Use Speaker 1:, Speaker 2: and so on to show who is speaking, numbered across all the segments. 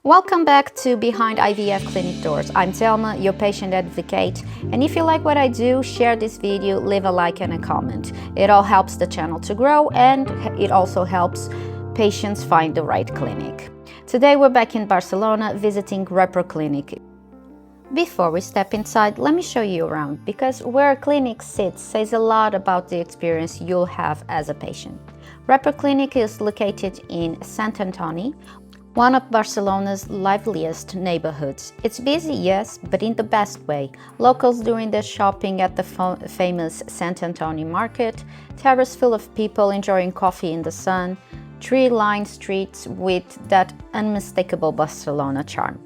Speaker 1: Welcome back to Behind IVF Clinic Doors. I'm Thelma, your patient advocate, and if you like what I do, share this video, leave a like and a comment. It all helps the channel to grow, and it also helps patients find the right clinic. Today we're back in Barcelona visiting Reproclinic. Before we step inside, let me show you around, because where a clinic sits says a lot about the experience you'll have as a patient. Reproclinic is located in Sant Antoni, one of Barcelona's liveliest neighborhoods. It's busy, yes, but in the best way. Locals doing their shopping at the famous Sant Antoni market, terrace full of people enjoying coffee in the sun, tree-lined streets with that unmistakable Barcelona charm.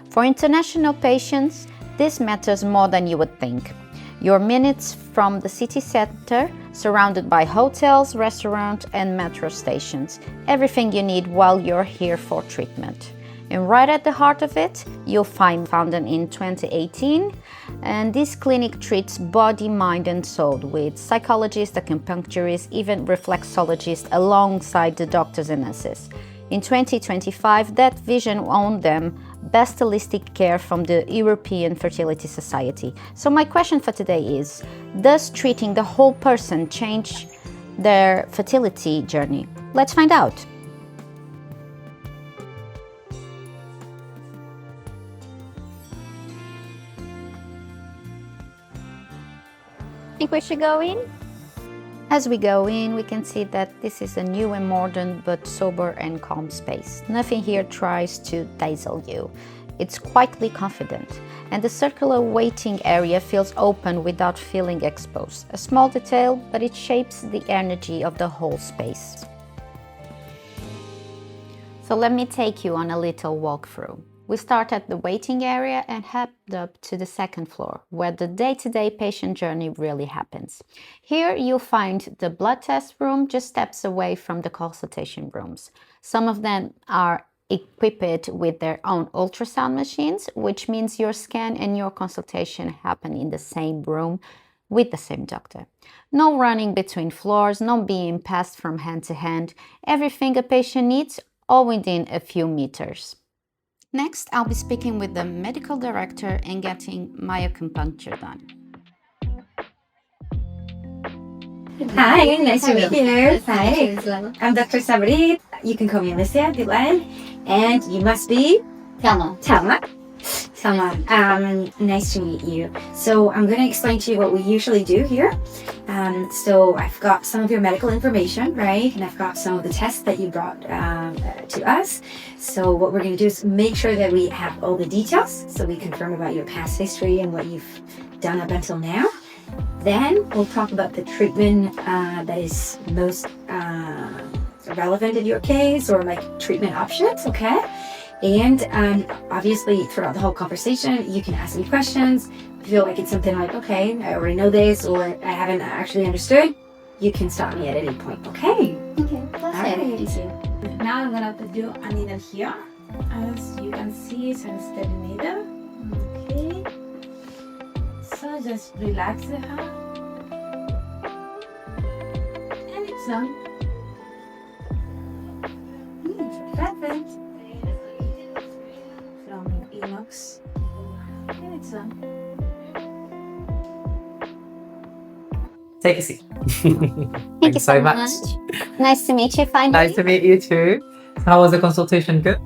Speaker 1: For international patients, this matters more than you would think. You're minutes from the city center, surrounded by hotels, restaurants, and metro stations. Everything you need while you're here for treatment. And right at the heart of it, you'll find, founded in 2018, and this clinic treats body, mind, and soul with psychologists, acupuncturists, even reflexologists alongside the doctors and nurses. In 2025, that vision won them Best Holistic Care from the European Fertility Society. So my question for today is, does treating the whole person change their fertility journey? Let's find out. Think we should go in? As we go in, we can see that this is a new and modern but sober and calm space. Nothing here tries to dazzle you. It's quietly confident, and the circular waiting area feels open without feeling exposed. A small detail, but it shapes the energy of the whole space. So let me take you on a little walkthrough. We start at the waiting area and head up to the second floor, where the day-to-day patient journey really happens. Here you'll find the blood test room just steps away from the consultation rooms. Some of them are equipped with their own ultrasound machines, which means your scan and your consultation happen in the same room with the same doctor. No running between floors, no being passed from hand to hand. Everything a patient needs, all within a few meters. Next, I'll be speaking with the medical director and getting my acupuncture done.
Speaker 2: Hi, nice to meet you. Hi, I'm Dr. Saborit. You can call me Alicia if you like. And you must be?
Speaker 1: Thelma.
Speaker 2: Thelma. Nice to meet you. So I'm going to explain to you what we usually do here. So I've got some of your medical information, right? And I've got some of the tests that you brought to us. So what we're going to do is make sure that we have all the details, so we confirm about your past history and what you've done up until now. Then we'll talk about the treatment that is most relevant in your case, or like treatment options, okay? And obviously throughout the whole conversation, you can ask me questions. If you feel like it's something like, okay, I already know this, or I haven't actually understood, you can stop me at any point, okay?
Speaker 1: Okay, that's
Speaker 2: it.
Speaker 3: Now I'm gonna put you a needle here. As you can see, it's a steady needle. Okay. So just relax the hand. And it's done. Perfect. From inox. And it's done.
Speaker 4: Take a seat.
Speaker 1: Thank you so much. Nice to meet you finally.
Speaker 4: Nice to meet you too. How was the consultation? Good?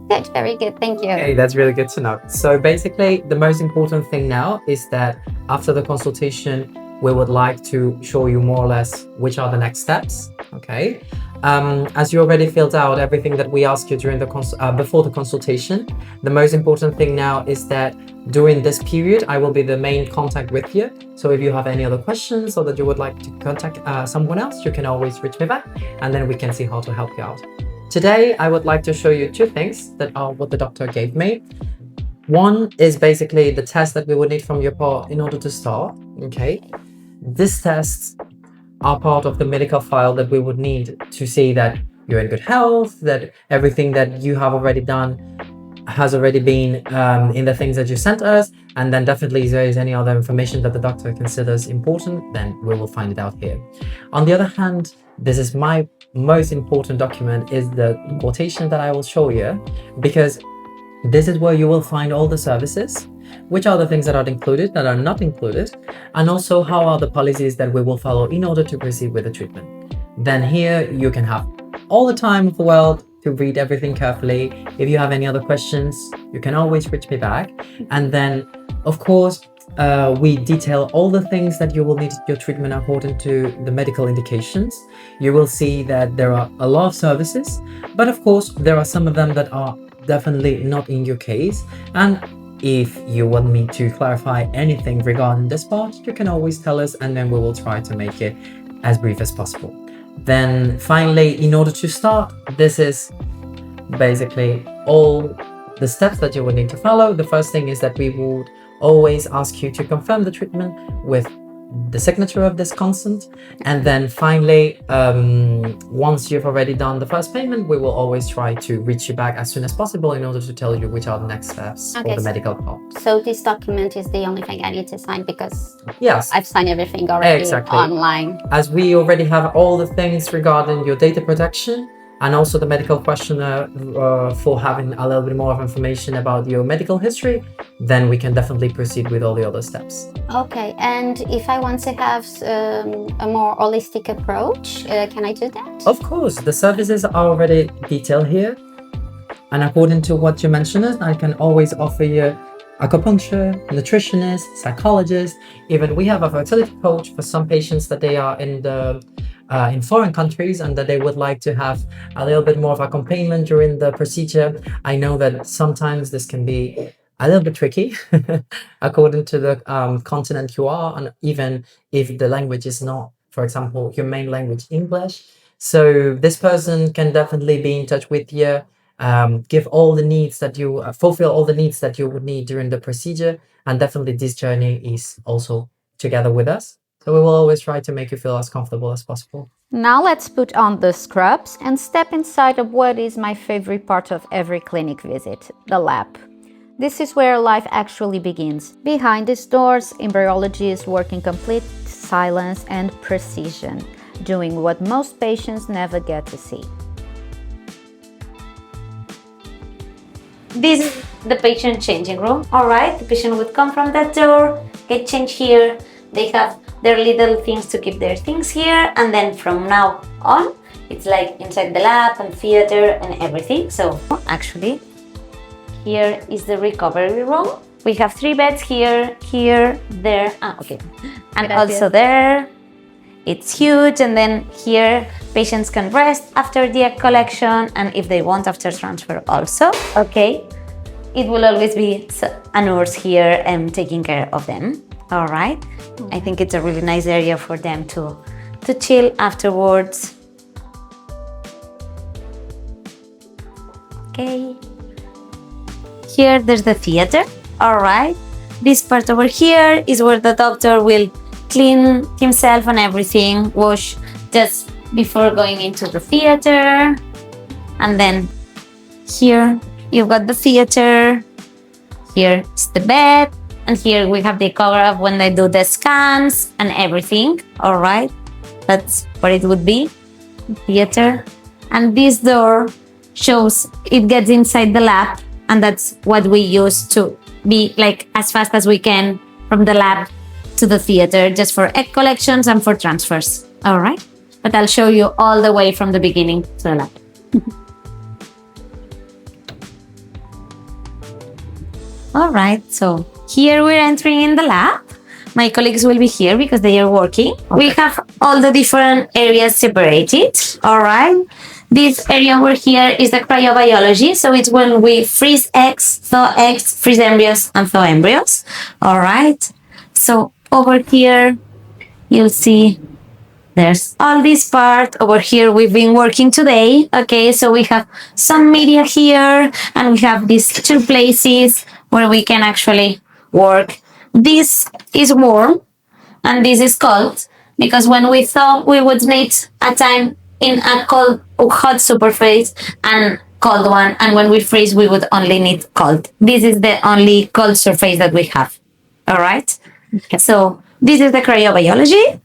Speaker 1: Good, very good, thank you.
Speaker 4: Okay, that's really good to know. So basically, the most important thing now is that after the consultation, we would like to show you more or less which are the next steps, okay? As you already filled out everything that we asked you during the before the consultation, the most important thing now is that during this period, I will be the main contact with you. So if you have any other questions or that you would like to contact someone else, you can always reach me back, and then we can see how to help you out. Today, I would like to show you two things that are what the doctor gave me. One is basically the test that we would need from your part in order to start, okay? These tests are part of the medical file that we would need to see that you're in good health, that everything that you have already done has already been in the things that you sent us, and then definitely if there is any other information that the doctor considers important, then we will find it out here. On the other hand, this is my most important document, is the quotation that I will show you, because This is where you will find all the services, which are the things that are included, that are not included, and also how are the policies that we will follow in order to proceed with the treatment. Then here you can have all the time of the world to read everything carefully. If you have any other questions, you can always reach me back. And then, of course, we detail all the things that you will need your treatment according to the medical indications. You will see that there are a lot of services, but of course, there are some of them that are definitely not in your case. And if you want me to clarify anything regarding this part, you can always tell us, and then we will try to make it as brief as possible. Then finally, in order to start, this is basically all the steps that you will need to follow. The first thing is that we would always ask you to confirm the treatment with the signature of this consent. And then finally, once you've already done the first payment, we will always try to reach you back as soon as possible in order to tell you which are the next steps for the medical part.
Speaker 1: So this document is the only thing I need to sign because
Speaker 4: yes,
Speaker 1: I've signed everything already online.
Speaker 4: As we already have all the things regarding your data protection and also the medical questionnaire for having a little bit more of information about your medical history, then we can definitely proceed with all the other steps.
Speaker 1: Okay, and if I want to have a more holistic approach, can I do that?
Speaker 4: Of course, the services are already detailed here. And according to what you mentioned, I can always offer you acupuncture, nutritionist, psychologist. Even we have a fertility coach for some patients that they are in foreign countries and that they would like to have a little bit more of accompaniment during the procedure. I know that sometimes this can be a little bit tricky according to the continent you are, and even if the language is not, for example, your main language English. So this person can definitely be in touch with you, give all the needs that you fulfill all the needs that you would need during the procedure. And definitely this journey is also together with us. So we will always try to make you feel as comfortable as possible.
Speaker 1: Now let's put on the scrubs and step inside of what is my favorite part of every clinic visit, the lab. This is where life actually begins. Behind these doors, embryologists work in complete silence and precision, doing what most patients never get to see. This is the patient changing room. Alright, the patient would come from that door, get changed here. They have their little things to keep their things here, and then from now on, it's like inside the lab and theater and everything. So actually, here is the recovery room. We have 3 beds here, here, there, and also there. It's huge, and then here patients can rest after the egg collection, and if they want after transfer also. Okay, it will always be a nurse here taking care of them. All right, I think it's a really nice area for them to chill afterwards. Okay. Here there's the theater. All right, this part over here is where the doctor will clean himself and everything, wash just before going into the theater. And then here you've got the theater, here is the bed, and here we have the cover up when they do the scans and everything. All right, that's what it would be, theater. And this door shows it gets inside the lab, and that's what we use to be like as fast as we can from the lab to the theater, just for egg collections and for transfers. All right, but I'll show you all the way from the beginning to the lab. All right, so here we're entering in the lab. My colleagues will be here because they are working. We have all the different areas separated. All right, this area over here is the cryobiology. So it's when we freeze eggs, thaw eggs, freeze embryos, and thaw embryos. All right, so over here, you'll see there's all this part. Over here, we've been working today. Okay, so we have some media here, and we have these 2 places where we can actually work. This is warm, and this is cold, because when we thaw, we would need a time in a cold or hot surface and cold one, and when we freeze, we would only need cold. This is the only cold surface that we have. All right. Okay. So this is the cryobiology.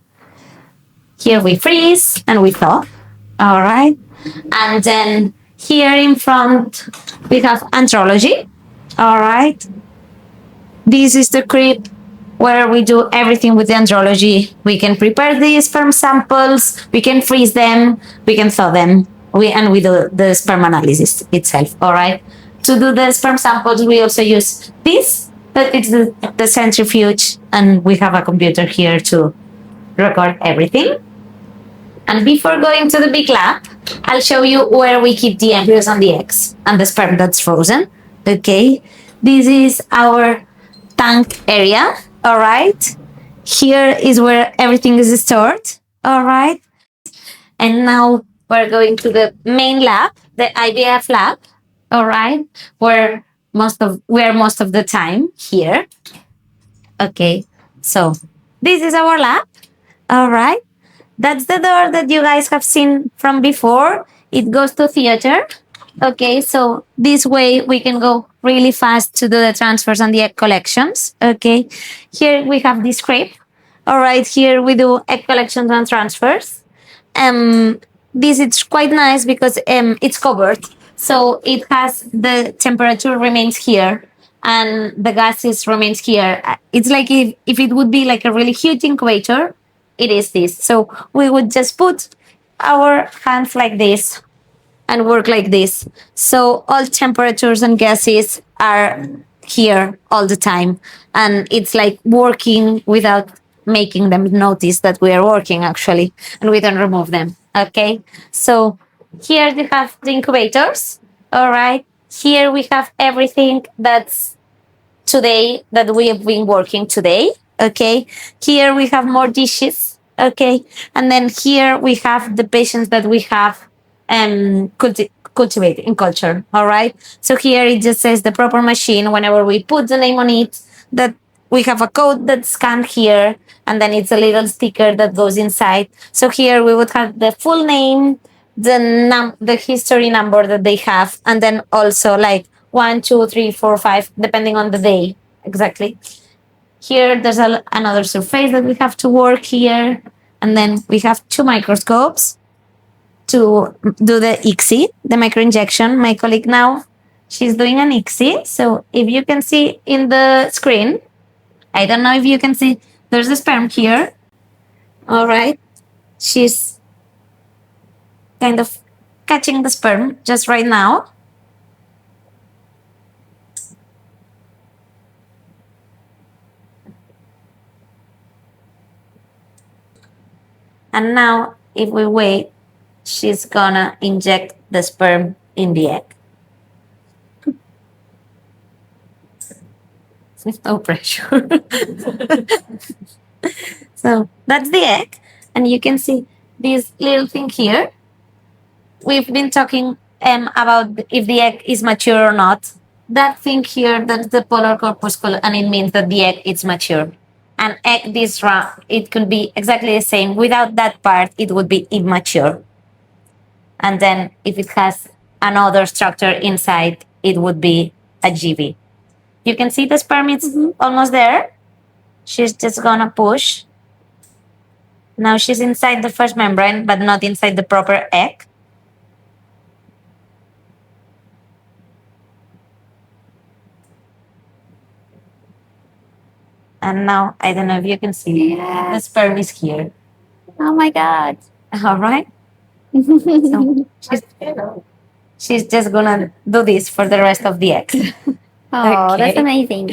Speaker 1: Here we freeze and we thaw. All right. And then here in front, we have andrology.
Speaker 5: All right. This is the crib where we do everything with the andrology. We can prepare the sperm samples, we can freeze them, we can thaw them, we do the sperm analysis itself. All right. To do the sperm samples, we also use this, but it's the centrifuge, and we have a computer here to record everything. And before going to the big lab, I'll show you where we keep the embryos and the eggs and the sperm that's frozen. Okay, this is our tank area. All right, here is where everything is stored. All right, and now we're going to the main lab, the IVF lab. All right, where most of the time here. Okay, so this is our lab. All right. That's the door that you guys have seen from before. It goes to theater. Okay, so this way we can go really fast to do the transfers and the egg collections. Okay, here we have this crib. All right, here we do egg collections and transfers. This is quite nice because it's covered, so it has the temperature remains here and the gases remains here. It's like if it would be like a really huge incubator, it is this. So we would just put our hands like this and work like this. So all temperatures and gases are here all the time. And it's like working without making them notice that we are working actually, and we don't remove them. Okay. So here we have the incubators. All right. Here we have everything that's today that we have been working today. Okay, here we have more dishes. Okay, and then here we have the patients that we have cultivate in culture. All right, so here it just says the proper machine. Whenever we put the name on it, that we have a code that's scanned here, and then it's a little sticker that goes inside. So here we would have the full name, the history number that they have, and then also like 1, 2, 3, 4, 5, depending on the day exactly. Here there's another surface that we have to work here, and then we have 2 microscopes to do the ICSI, the microinjection. My colleague now, she's doing an ICSI. So if you can see in the screen, I don't know if you can see, there's a sperm here. All right, she's kind of catching the sperm just right now. And now, if we wait, she's gonna inject the sperm in the egg. With no pressure. So that's the egg. And you can see this little thing here. We've been talking about if the egg is mature or not. That thing here, that's the polar corpuscle, and it means that the egg is mature. An egg this round, it could be exactly the same. Without that part, it would be immature. And then if it has another structure inside, it would be a GV. You can see the sperm is almost there. She's just gonna push. Now she's inside the first membrane, but not inside the proper egg. And now, I don't know if you can see, the sperm is here.
Speaker 1: Oh my God.
Speaker 5: All right. So she's just gonna do this for the rest of the eggs.
Speaker 1: Oh, that's
Speaker 5: Okay.
Speaker 1: amazing.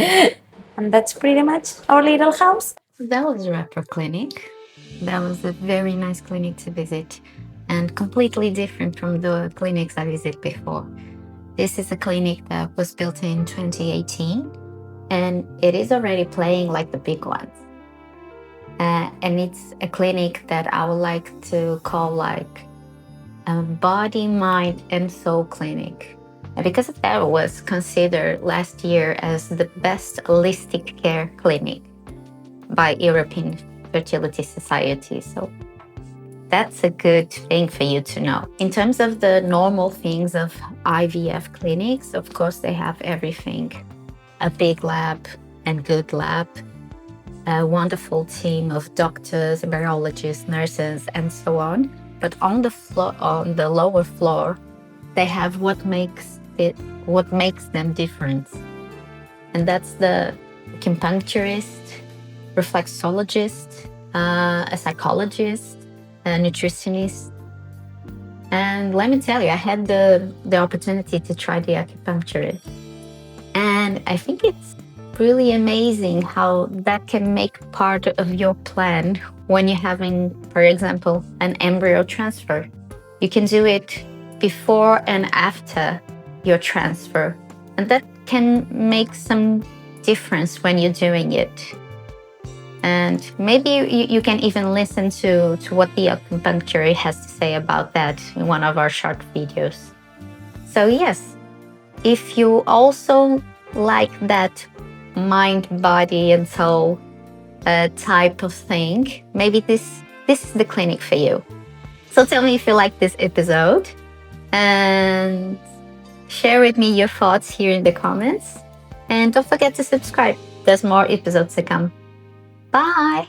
Speaker 5: And that's pretty much our little house.
Speaker 1: That was Reproclinic. That was a very nice clinic to visit and completely different from the clinics I visited before. This is a clinic that was built in 2018 and it is already playing like the big ones. And it's a clinic that I would like to call like a body, mind, and soul clinic. And because of that, it was considered last year as the best holistic care clinic by European Fertility Society. So that's a good thing for you to know. In terms of the normal things of IVF clinics, of course, they have everything. A big lab and good lab, a wonderful team of doctors, embryologists, nurses, and so on. But on the floor, on the lower floor, they have what makes them different. and that's the acupuncturist, reflexologist, a psychologist, a nutritionist. And let me tell you, I had the opportunity to try the acupuncture, and I think it's really amazing how that can make part of your plan when you're having, for example, an embryo transfer. You can do it before and after your transfer, and that can make some difference when you're doing it. And maybe you can even listen to what the acupuncture has to say about that in one of our short videos. So yes, if you also like that mind, body and soul type of thing, maybe this is the clinic for you. So tell me if you like this episode and share with me your thoughts here in the comments. And don't forget to subscribe. There's more episodes to come. Bye!